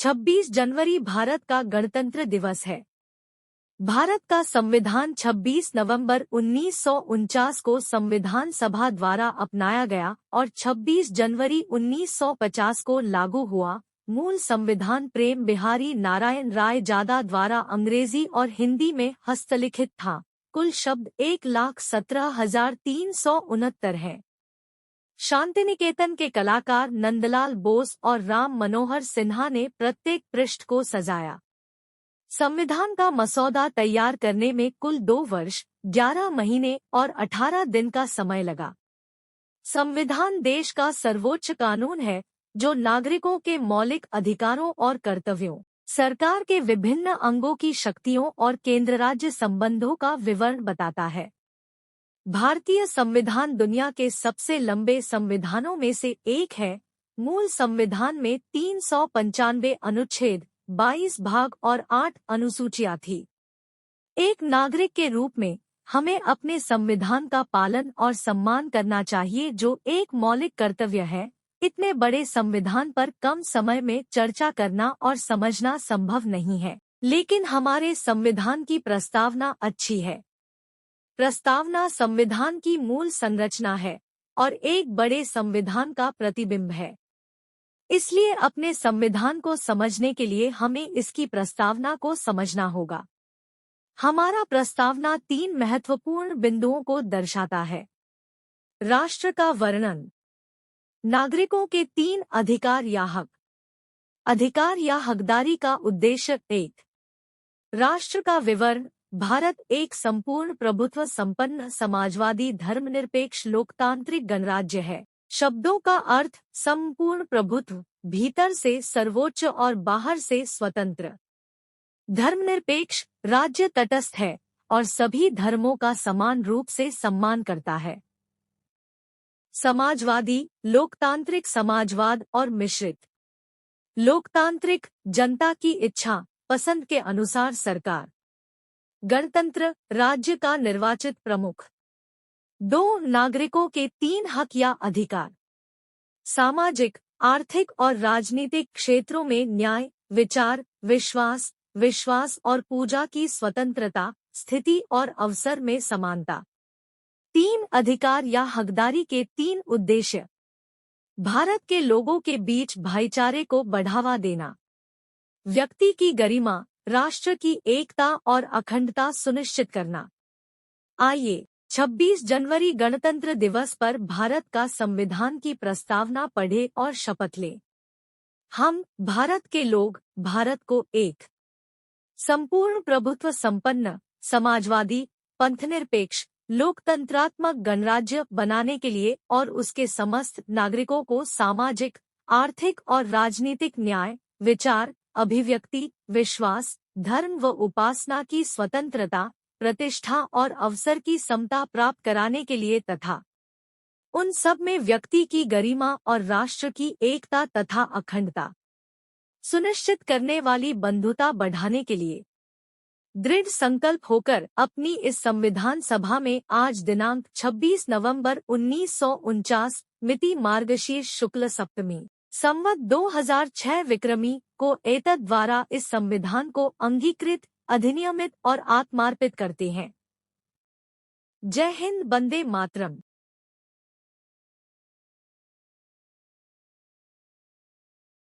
26 जनवरी भारत का गणतंत्र दिवस है। भारत का संविधान 26 नवंबर 1949 को संविधान सभा द्वारा अपनाया गया और 26 जनवरी 1950 को लागू हुआ। मूल संविधान प्रेम बिहारी नारायण राय जादा द्वारा अंग्रेजी और हिंदी में हस्तलिखित था। कुल शब्द 1,17,369 हैं। शांतिनिकेतन के कलाकार नंदलाल बोस और राम मनोहर सिन्हा ने प्रत्येक पृष्ठ को सजाया। संविधान का मसौदा तैयार करने में कुल 2 वर्ष, 11 महीने और 18 दिन का समय लगा। संविधान देश का सर्वोच्च कानून है जो नागरिकों के मौलिक अधिकारों और कर्तव्यों, सरकार के विभिन्न अंगों की शक्तियों और केंद्र राज्य संबंधों का विवरण बताता है। भारतीय संविधान दुनिया के सबसे लंबे संविधानों में से एक है। मूल संविधान में 395 अनुच्छेद, 22 भाग और 8 अनुसूचियां थी। एक नागरिक के रूप में हमें अपने संविधान का पालन और सम्मान करना चाहिए जो एक मौलिक कर्तव्य है। इतने बड़े संविधान पर कम समय में चर्चा करना और समझना संभव नहीं है, लेकिन हमारे संविधान की प्रस्तावना अच्छी है। प्रस्तावना संविधान की मूल संरचना है और एक बड़े संविधान का प्रतिबिंब है। इसलिए अपने संविधान को समझने के लिए हमें इसकी प्रस्तावना को समझना होगा। हमारा प्रस्तावना 3 महत्वपूर्ण बिंदुओं को दर्शाता है। राष्ट्र का वर्णन, नागरिकों के 3 अधिकार या हक, अधिकार या हकदारी का उद्देश्य 1। राष्ट्र का विवरण, भारत एक संपूर्ण प्रभुत्व संपन्न समाजवादी धर्मनिरपेक्ष लोकतांत्रिक गणराज्य है। शब्दों का अर्थ संपूर्ण प्रभुत्व, भीतर से सर्वोच्च और बाहर से स्वतंत्र। धर्मनिरपेक्ष, राज्य तटस्थ है और सभी धर्मों का समान रूप से सम्मान करता है। समाजवादी, लोकतांत्रिक समाजवाद और मिश्रित। लोकतांत्रिक, जनता की इच्छा पसंद के अनुसार सरकार। गणतंत्र, राज्य का निर्वाचित प्रमुख। 2 नागरिकों के 3 हक या अधिकार। सामाजिक, आर्थिक और राजनीतिक क्षेत्रों में न्याय, विचार, विश्वास और पूजा की स्वतंत्रता, स्थिति और अवसर में समानता। 3 अधिकार या हकदारी के 3 उद्देश्य। भारत के लोगों के बीच भाईचारे को बढ़ावा देना, व्यक्ति की गरिमा, राष्ट्र की एकता और अखंडता सुनिश्चित करना। आइए 26 जनवरी गणतंत्र दिवस पर भारत का संविधान की प्रस्तावना पढ़ें और शपथ लें। हम, भारत के लोग, भारत को एक संपूर्ण प्रभुत्व संपन्न, समाजवादी, पंथनिरपेक्ष, लोकतंत्रात्मक गणराज्य बनाने के लिए और उसके समस्त नागरिकों को सामाजिक, आर्थिक और राजनीतिक न्याय, विचार, अभिव्यक्ति, विश्वास, धर्म व उपासना की स्वतंत्रता, प्रतिष्ठा और अवसर की समता प्राप्त कराने के लिए तथा उन सब में व्यक्ति की गरिमा और राष्ट्र की एकता तथा अखंडता सुनिश्चित करने वाली बंधुता बढ़ाने के लिए दृढ़ संकल्प होकर अपनी इस संविधान सभा में आज दिनांक 26 नवंबर 1949 मिति मार्गशीर्ष शुक्ल सप्तमी संवत 2006 विक्रमी को एतद द्वारा इस संविधान को अंगीकृत, अधिनियमित और आत्मार्पित करते हैं। जय हिंद, वंदे मातरम।